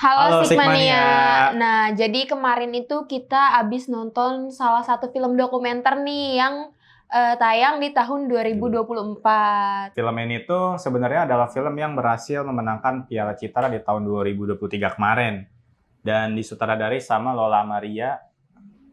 Halo Halo Sigmania. Sigmania. Nah, jadi kemarin itu kita abis nonton salah satu film dokumenter nih yang tayang di tahun 2024. Film ini tuh sebenarnya adalah film yang berhasil memenangkan Piala Citra di tahun 2023 kemarin. Dan disutradarai sama Lola Amaria.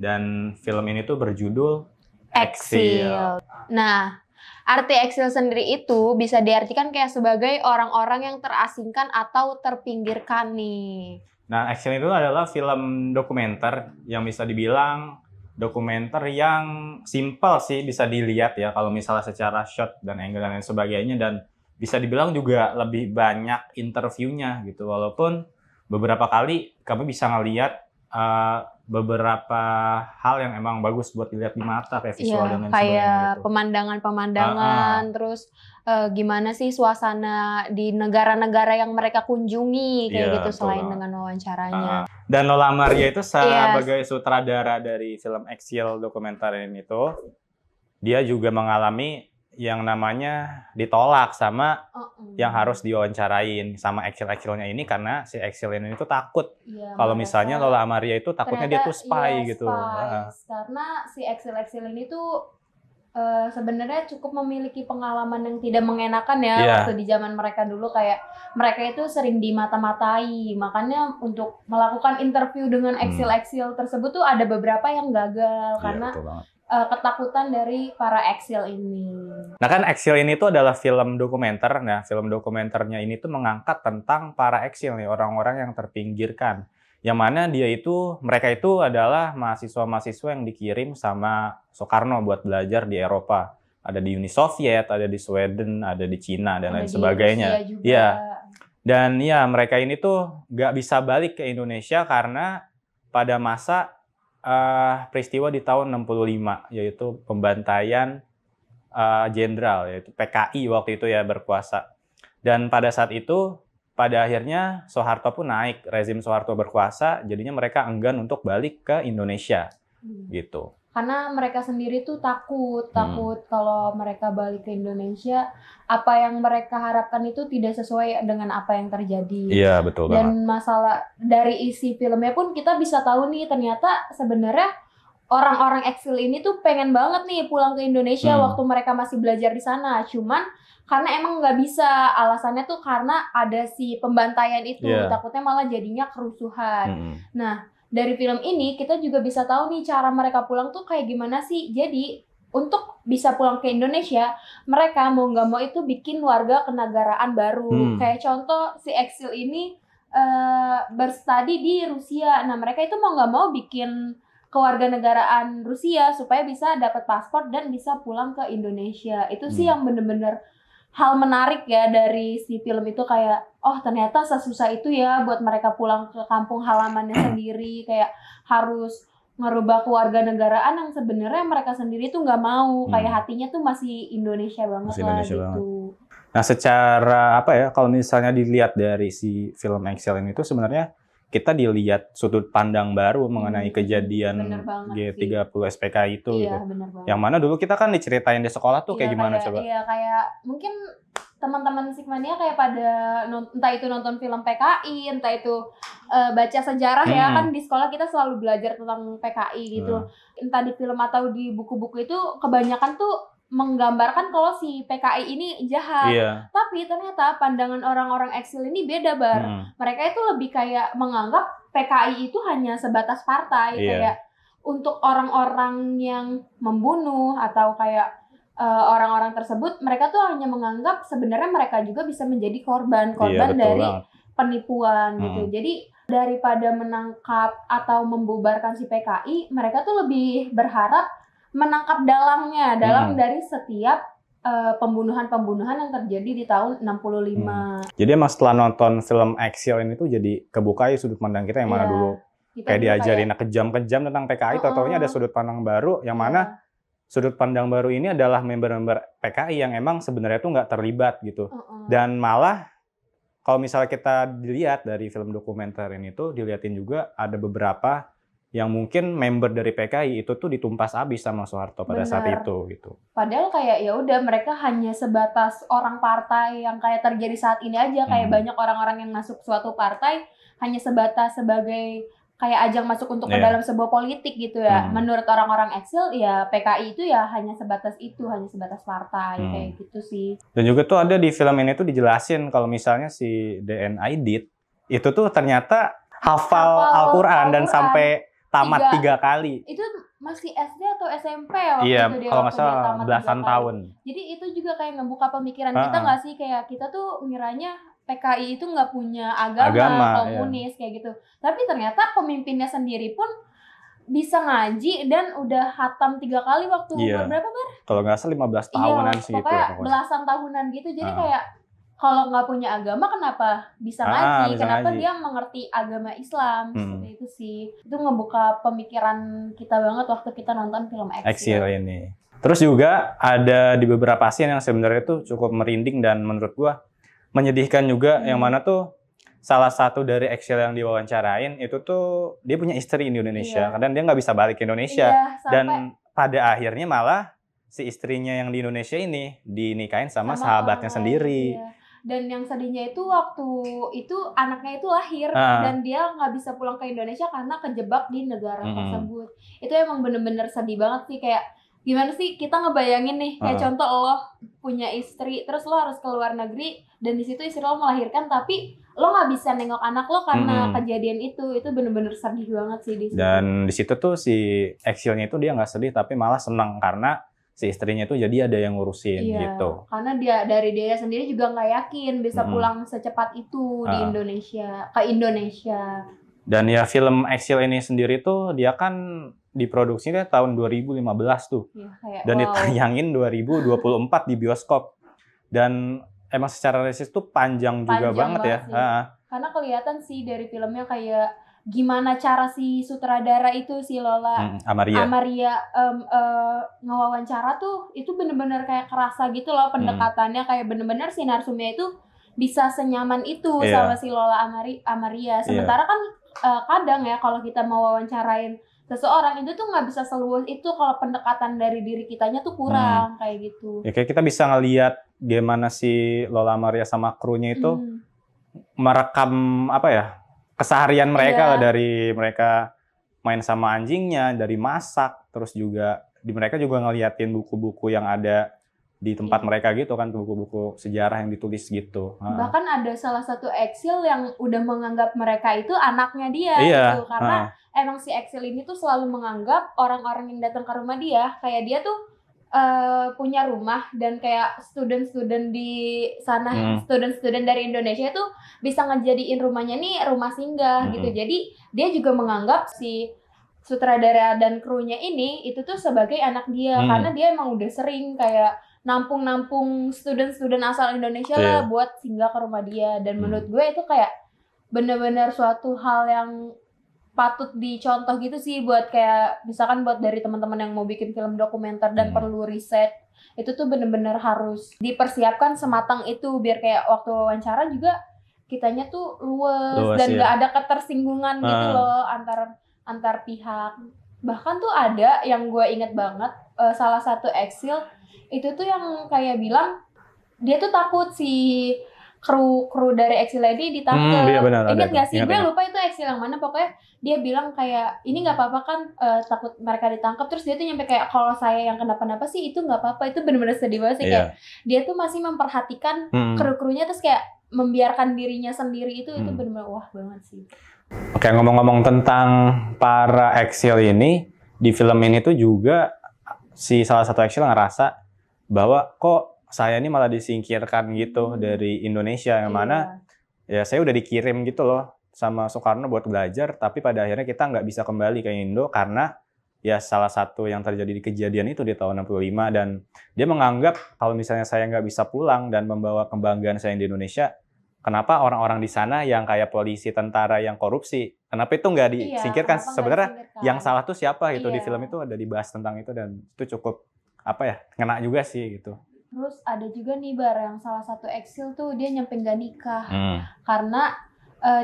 Dan film ini tuh berjudul Exil. Nah, arti exil sendiri itu bisa diartikan kayak sebagai orang-orang yang terasingkan atau terpinggirkan nih. Nah, Exil itu adalah film dokumenter yang bisa dibilang dokumenter yang simple sih, bisa dilihat ya kalau misalnya secara shot dan angle dan lain sebagainya, dan bisa dibilang juga lebih banyak interviewnya gitu, walaupun beberapa kali kami bisa ngelihat beberapa hal yang emang bagus buat dilihat di mata kayak visual dan lain sebagainya kayak gitu. pemandangan-pemandangan, terus gimana sih suasana di negara-negara yang mereka kunjungi kayak Iya, gitu betul selain banget. dengan wawancaranya. Dan Lola Amaria itu Iya. sebagai sutradara dari film Exil dokumenter ini tuh, dia juga mengalami yang namanya ditolak sama yang harus diwawancarain sama Exil-Exilnya ini, karena si Exil ini tuh takut Iya, kalau misalnya merasa Lola Amaria itu takutnya dia tuh spy iya, gitu. spies. Karena si Exil-Exil ini tuh sebenarnya cukup memiliki pengalaman yang tidak mengenakan ya Iya. waktu di zaman mereka dulu, kayak mereka itu sering dimata-matai, makanya untuk melakukan interview dengan Exil-Exil tersebut tuh ada beberapa yang gagal karena Betul banget. ketakutan dari para Exil ini. Nah kan Exil ini tuh adalah film dokumenter. Nah film dokumenternya ini tuh mengangkat tentang para Exil nih, orang-orang yang terpinggirkan. Yang mana mereka itu adalah mahasiswa-mahasiswa yang dikirim sama Soekarno buat belajar di Eropa. Ada di Uni Soviet, ada di Sweden, ada di Cina, dan lain sebagainya. Iya. Dan ya mereka ini tuh nggak bisa balik ke Indonesia karena pada masa peristiwa di tahun 65, yaitu pembantaian jenderal, yaitu PKI waktu itu ya berkuasa. Dan pada saat itu, pada akhirnya Soeharto pun naik, rezim Soeharto berkuasa, jadinya mereka enggan untuk balik ke Indonesia, gitu. Karena mereka sendiri tuh takut kalau mereka balik ke Indonesia, apa yang mereka harapkan itu tidak sesuai dengan apa yang terjadi. Iya, betul banget. Dan masalah dari isi filmnya pun kita bisa tahu nih, ternyata sebenarnya orang-orang eksil ini tuh pengen banget nih pulang ke Indonesia waktu mereka masih belajar di sana. Cuman karena emang nggak bisa, alasannya tuh karena ada si pembantaian itu, takutnya malah jadinya kerusuhan. Nah, dari film ini kita juga bisa tahu nih cara mereka pulang tuh kayak gimana sih. Jadi untuk bisa pulang ke Indonesia, mereka mau nggak mau itu bikin warga kenegaraan baru. Kayak contoh si eksil ini berstudi di Rusia. Nah mereka itu mau nggak mau bikin kewarganegaraan Rusia supaya bisa dapat paspor dan bisa pulang ke Indonesia. Itu sih yang bener-bener hal menarik ya dari si film itu, kayak oh ternyata sesusah itu ya buat mereka pulang ke kampung halamannya sendiri, kayak harus ngerubah kewarganegaraan yang sebenarnya mereka sendiri tuh nggak mau, kayak hatinya tuh masih Indonesia banget gitu. Nah secara kalau misalnya dilihat dari si film Exil ini tuh sebenarnya kita dilihat sudut pandang baru mengenai kejadian G30 SPKI itu. Iya, gitu. Yang mana dulu kita kan diceritain di sekolah tuh kayak gimana coba? Iya, kayak mungkin teman-teman Sigmania kayak pada entah itu nonton film PKI, entah itu baca sejarah ya, kan di sekolah kita selalu belajar tentang PKI gitu. Entah di film atau di buku-buku itu kebanyakan tuh menggambarkan kalau si PKI ini jahat. Tapi ternyata pandangan orang-orang eksil ini beda, Bar. Mereka itu lebih kayak menganggap PKI itu hanya sebatas partai, kayak untuk orang-orang yang membunuh atau kayak orang-orang tersebut, mereka tuh hanya menganggap sebenarnya mereka juga bisa menjadi korban dari penipuan gitu. Jadi daripada menangkap atau membubarkan si PKI, mereka tuh lebih berharap menangkap dalangnya, dalang dari setiap pembunuhan-pembunuhan yang terjadi di tahun 65. Jadi emang setelah nonton film Exil ini tuh jadi kebuka ya sudut pandang kita yang mana dulu kayak diajarin kejam-kejam tentang PKI, tau-taunya ada sudut pandang baru yang mana sudut pandang baru ini adalah member-member PKI yang emang sebenarnya tuh nggak terlibat gitu. Dan malah kalau misalnya kita dilihat dari film dokumenter ini tuh dilihatin juga ada beberapa yang mungkin member dari PKI itu tuh ditumpas habis sama Soeharto pada saat itu gitu. Padahal kayak ya udah mereka hanya sebatas orang partai yang kayak terjadi saat ini aja, kayak banyak orang-orang yang masuk suatu partai hanya sebatas sebagai kayak ajang masuk untuk ke dalam sebuah politik gitu ya. Menurut orang-orang Exil ya PKI itu ya hanya sebatas itu, hanya sebatas partai kayak gitu sih. Dan juga tuh ada di film ini tuh dijelasin kalau misalnya si DN Aidit itu tuh ternyata hafal Al-Quran dan sampai tamat 3 kali. Itu masih SD atau SMP waktu itu dia kalau nggak waktu dia salah tamat belasan 3 tahun. Jadi itu juga kayak ngebuka pemikiran kita nggak sih, kayak kita tuh ngiranya PKI itu nggak punya agama komunis kayak gitu. Tapi ternyata pemimpinnya sendiri pun bisa ngaji dan udah hatam 3 kali waktu umur berapa Bar? Kalau nggak salah 15 tahunan sih itu. Pokoknya belasan tahunan gitu. Jadi kayak kalau nggak punya agama kenapa bisa ngaji? Kenapa dia mengerti agama Islam? Seperti itu sih. Itu ngebuka pemikiran kita banget waktu kita nonton film Exil ini. Terus juga ada di beberapa scene yang sebenarnya tuh cukup merinding dan menurut gua menyedihkan juga, yang mana tuh salah satu dari Exil yang diwawancarain itu tuh dia punya istri di Indonesia, dan dia nggak bisa balik ke Indonesia, dan pada akhirnya malah si istrinya yang di Indonesia ini dinikahin sama sahabatnya sendiri. Dan yang sedihnya itu waktu itu anaknya itu lahir dan dia nggak bisa pulang ke Indonesia karena kejebak di negara tersebut. Itu emang bener-bener sedih banget sih, kayak gimana sih kita ngebayangin nih, kayak contoh lo punya istri, terus lo harus ke luar negeri, dan di situ istri lo melahirkan, tapi lo nggak bisa nengok anak lo karena kejadian itu bener-bener sedih banget sih di situ. Dan di situ tuh si Exilnya itu dia nggak sedih, tapi malah senang karena si istrinya itu jadi ada yang ngurusin gitu. Karena dia dari dia sendiri juga nggak yakin bisa pulang secepat itu di Indonesia. Dan ya film Exil ini sendiri tuh dia kan diproduksinya tahun 2015 tuh. Dan ditayangin 2024 di bioskop. Dan emang secara resis tuh panjang juga banget ya. Karena kelihatan sih dari filmnya kayak gimana cara si sutradara itu, si Lola Amaria ngewawancara tuh, itu bener-bener kayak kerasa gitu loh pendekatannya, kayak bener-bener si narsumnya itu bisa senyaman itu sama si Lola Amaria. Sementara kan kadang ya kalau kita mau wawancarain seseorang itu tuh nggak bisa seluas itu kalau pendekatan dari diri kitanya tuh kurang kayak gitu. Ya kayak kita bisa ngelihat gimana si Lola Amaria sama krunya itu merekam apa ya, keseharian mereka lah, dari mereka main sama anjingnya, dari masak, terus juga mereka juga ngeliatin buku-buku yang ada di tempat mereka gitu kan, buku-buku sejarah yang ditulis gitu. Bahkan ada salah satu Exil yang udah menganggap mereka itu anaknya dia gitu, karena emang si Exil ini tuh selalu menganggap orang-orang yang datang ke rumah dia kayak dia tuh punya rumah, dan kayak student-student di sana, student-student dari Indonesia tuh bisa ngejadiin rumahnya nih rumah singgah gitu. Jadi dia juga menganggap si sutradara dan krunya ini itu tuh sebagai anak dia, karena dia emang udah sering kayak nampung student-student asal Indonesia lah buat singgah ke rumah dia. Dan menurut gue itu kayak bener-bener suatu hal yang patut dicontoh gitu sih, buat kayak misalkan buat dari teman-teman yang mau bikin film dokumenter dan perlu riset, itu tuh bener-bener harus dipersiapkan sematang itu biar kayak waktu wawancara juga kitanya tuh luwes dan gak ada ketersinggungan gitu loh antar pihak. Bahkan tuh ada yang gue inget banget, salah satu Exil itu tuh yang kayak bilang dia tuh takut si kru dari Exil ini ditangkap. Ingat gak sih? Gue lupa itu Exil yang mana, pokoknya dia bilang kayak ini nggak apa-apa kan, takut mereka ditangkap. Terus dia tuh nyampe kayak kalau saya yang kenapa-napa sih itu nggak apa-apa. Itu benar-benar sedih banget sih, kayak dia tuh masih memperhatikan kru-krunya, terus kayak membiarkan dirinya sendiri itu benar-benar wah banget sih. Oke, ngomong-ngomong tentang para Exil ini, di film ini tuh juga si salah satu Exil ngerasa bahwa kok saya ini malah disingkirkan gitu dari Indonesia, yang mana ya saya udah dikirim gitu loh sama Soekarno buat belajar, tapi pada akhirnya kita nggak bisa kembali ke Indo karena ya salah satu yang terjadi di kejadian itu di tahun 65, dan dia menganggap kalau misalnya saya nggak bisa pulang dan membawa kebanggaan saya di Indonesia, kenapa orang-orang di sana yang kayak polisi, tentara yang korupsi, kenapa itu nggak disingkirkan? Sebenarnya yang salah tuh siapa gitu. Di film itu ada dibahas tentang itu, dan itu cukup apa ya, ngena juga sih gitu. Terus ada juga nih Bar, yang salah satu Exil tuh dia nyampe nggak nikah karena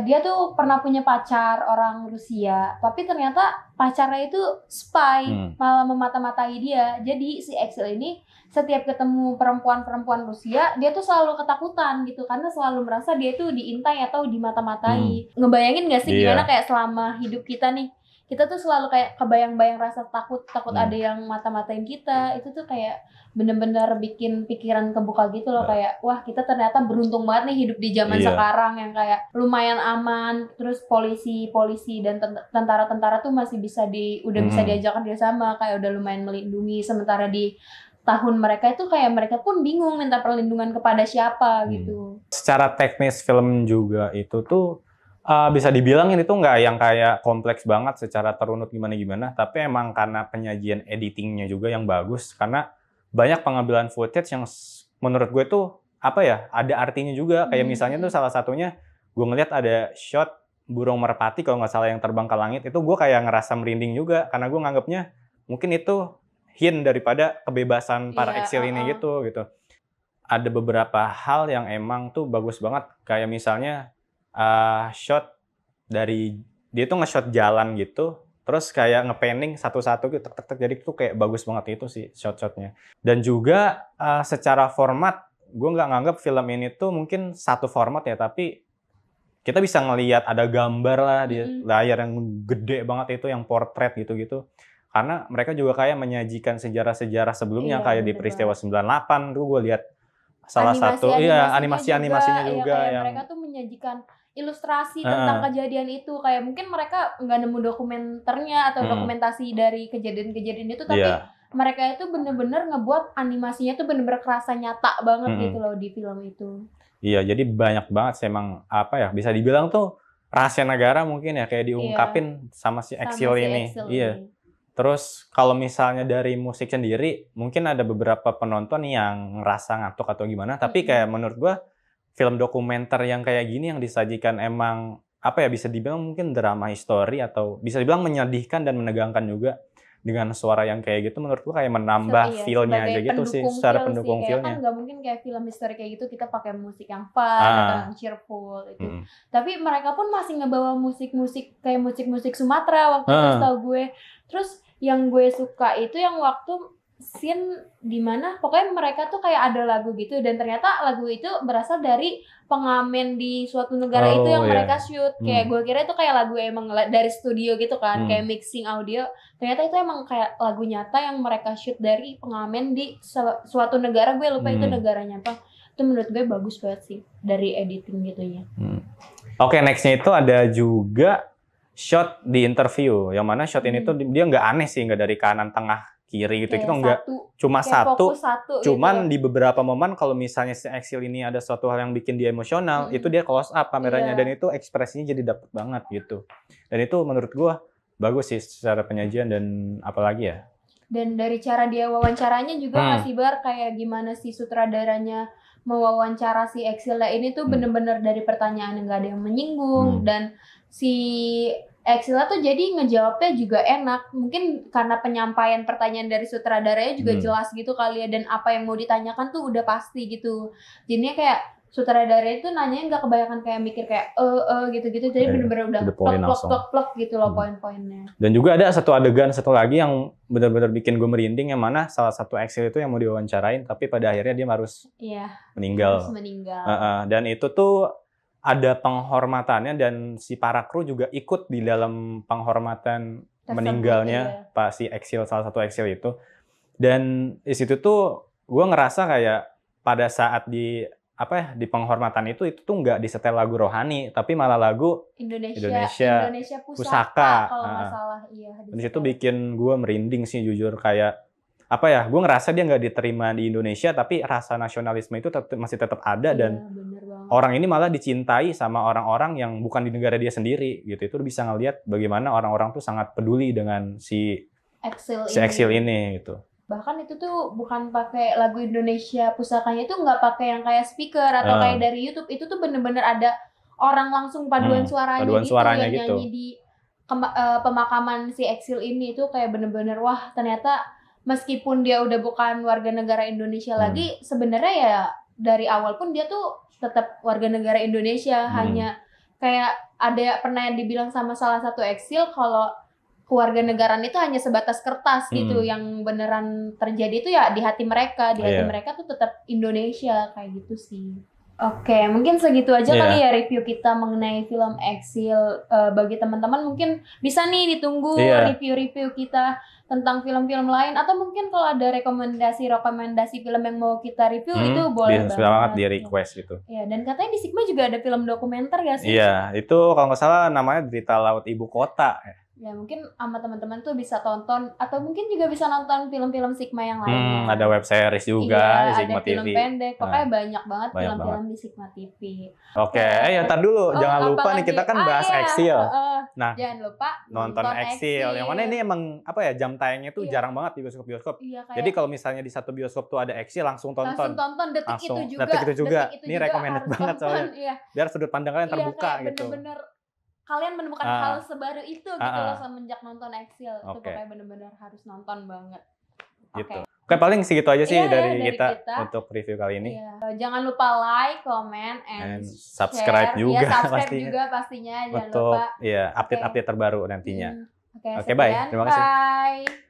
dia tuh pernah punya pacar orang Rusia, tapi ternyata pacarnya itu spy, malah memata-matai dia. Jadi si Axel ini setiap ketemu perempuan-perempuan Rusia, dia tuh selalu ketakutan gitu, karena selalu merasa dia tuh diintai atau dimata-matai. Ngebayangin gak sih gimana kayak selama hidup kita nih, kita tuh selalu kayak kebayang-bayang rasa takut ada yang mata-matain kita. Itu tuh kayak bener-bener bikin pikiran kebuka gitu loh, kayak wah kita ternyata beruntung banget nih hidup di zaman sekarang yang kayak lumayan aman, terus polisi dan tentara-tentara tuh masih bisa bisa diajak kerjasama, kayak udah lumayan melindungi, sementara di tahun mereka itu kayak mereka pun bingung minta perlindungan kepada siapa gitu. Secara teknis film juga itu tuh bisa dibilangin itu nggak yang kayak kompleks banget secara terunut gimana-gimana, tapi emang karena penyajian editingnya juga yang bagus, karena banyak pengambilan footage yang menurut gue tuh apa ya, ada artinya juga. Kayak misalnya tuh salah satunya gue ngeliat ada shot burung merpati kalau nggak salah yang terbang ke langit, itu gue kayak ngerasa merinding juga karena gue nganggapnya mungkin itu hint daripada kebebasan para eksil ini gitu. Ada beberapa hal yang emang tuh bagus banget, kayak misalnya shot dari dia tuh nge-shot jalan gitu, terus kayak nge-panning satu-satu gitu, jadi itu kayak bagus banget itu sih shot-shotnya. Dan juga secara format, gue nggak nganggap film ini tuh mungkin satu format ya, tapi kita bisa ngelihat ada gambar lah di layar yang gede banget itu, yang portrait gitu-gitu. Karena mereka juga kayak menyajikan sejarah-sejarah sebelumnya, kayak di peristiwa 98 tuh gue lihat salah satu animasinya juga kayak yang mereka tuh menyajikan ilustrasi tentang kejadian itu, kayak mungkin mereka nggak nemu dokumenternya atau dokumentasi dari kejadian-kejadian itu, tapi mereka itu bener-bener ngebuat animasinya tuh bener-bener kerasa nyata banget gitu loh di film itu. Iya, jadi banyak banget sih emang apa ya, bisa dibilang tuh rahasia negara mungkin ya, kayak diungkapin sama si Axel ini. Iya. Terus kalau misalnya dari musik sendiri, mungkin ada beberapa penonton yang ngerasa ngantuk atau gimana, tapi kayak menurut gua film dokumenter yang kayak gini yang disajikan emang apa ya, bisa dibilang mungkin drama history atau bisa dibilang menyedihkan dan menegangkan juga, dengan suara yang kayak gitu menurut gua kayak menambah feel-nya aja gitu sih, secara pendukung feel-nya. Kan nggak mungkin kayak film history kayak gitu kita pakai musik yang fun atau yang cheerful itu. Tapi mereka pun masih ngebawa musik-musik kayak musik-musik Sumatera waktu itu setahu gue. Terus yang gue suka itu yang waktu scene dimana pokoknya mereka tuh kayak ada lagu gitu, dan ternyata lagu itu berasal dari pengamen di suatu negara itu yang mereka shoot. Kayak gue kira itu kayak lagu emang dari studio gitu kan, kayak mixing audio. Ternyata itu emang kayak lagu nyata yang mereka shoot dari pengamen di suatu negara, gue lupa itu negaranya apa. Itu menurut gue bagus banget sih dari editing gitunya. Oke, nextnya itu ada juga shot di interview, yang mana shot ini tuh dia nggak aneh sih, nggak dari kanan tengah kiri gitu, itu nggak cuma satu, cuman gitu. Di beberapa momen kalau misalnya si Axel ini ada suatu hal yang bikin dia emosional, itu dia close up kameranya, dan itu ekspresinya jadi dapet banget gitu. Dan itu menurut gua bagus sih secara penyajian dan apalagi ya. Dan dari cara dia wawancaranya juga masih kayak gimana si sutradaranya mewawancara si Axel ini tuh bener-bener dari pertanyaan yang nggak ada yang menyinggung, dan si Axel tuh jadi ngejawabnya juga enak. Mungkin karena penyampaian pertanyaan dari sutradaranya juga jelas gitu kali ya, dan apa yang mau ditanyakan tuh udah pasti gitu. Jadinya kayak sutradaranya itu nanya nggak kebanyakan kayak mikir kayak gitu-gitu, jadi bener-bener udah plok gitu loh poin-poinnya. Dan juga ada satu adegan satu lagi yang bener-bener bikin gue merinding, yang mana salah satu Axel itu yang mau diwawancarain, tapi pada akhirnya dia harus meninggal. Dan itu tuh ada penghormatannya, dan si para kru juga ikut di dalam penghormatan meninggalnya Pak si Axel, salah satu Axel itu. Dan di situ tuh gue ngerasa kayak pada saat di penghormatan itu tuh nggak disetel lagu rohani, tapi malah lagu Indonesia Pusaka kalau nggak salah. Di situ bikin gue merinding sih jujur, kayak gue ngerasa dia nggak diterima di Indonesia, tapi rasa nasionalisme itu masih tetap ada, dan orang ini malah dicintai sama orang-orang yang bukan di negara dia sendiri gitu. Itu bisa ngelihat bagaimana orang-orang tuh sangat peduli dengan si Axel ini gitu. Bahkan itu tuh bukan pakai lagu Indonesia Pusakanya, itu nggak pakai yang kayak speaker atau kayak dari YouTube. Itu tuh bener-bener ada orang langsung paduan suaranya gitu yang nyanyi di pemakaman si Axel ini. Itu kayak bener-bener wah, ternyata meskipun dia udah bukan warga negara Indonesia lagi, sebenarnya ya dari awal pun dia tuh tetap warga negara Indonesia, hanya kayak ada pernah dibilang sama salah satu eksil kalau kewarganegaraan itu hanya sebatas kertas gitu, yang beneran terjadi itu ya di hati mereka, di hati mereka tuh tetap Indonesia kayak gitu sih. Oke, mungkin segitu aja kali ya review kita mengenai film Exile. Bagi teman-teman mungkin bisa nih ditunggu review-review kita tentang film-film lain, atau mungkin kalau ada rekomendasi film yang mau kita review itu boleh banget di request gitu. Ya, dan katanya di Sigma juga ada film dokumenter gak sih? Iya, itu kalau nggak salah namanya Derita Laut Ibu Kota. Ya mungkin sama teman-teman tuh bisa tonton, atau mungkin juga bisa nonton film-film Sigma yang lainnya. Ada web series juga di Sigma ada TV. Film pendek, pokoknya banyak banget film-film di Sigma TV. Oke, ya ntar dulu, jangan lupa nih kita kan bahas Exile. Nah, jangan lupa nonton Exile. Yang mana ini emang apa ya, jam tayangnya tuh jarang banget di bioskop-bioskop. Jadi kalau misalnya di satu bioskop tuh ada Exile, langsung tonton. Detik itu juga. Ini recommended banget soalnya. Biar sudut pandang kalian terbuka gitu. Bener-bener kalian menemukan hal sebaru itu gitu loh semenjak nonton Exile. Itu pokoknya bener-bener harus nonton banget. Gitu. Oke, paling segitu aja sih dari kita untuk review kali ini. Jangan lupa like, comment, and subscribe juga. Subscribe juga pastinya. Jangan lupa. Update-update terbaru nantinya. Oke, bye. Terima kasih. Bye.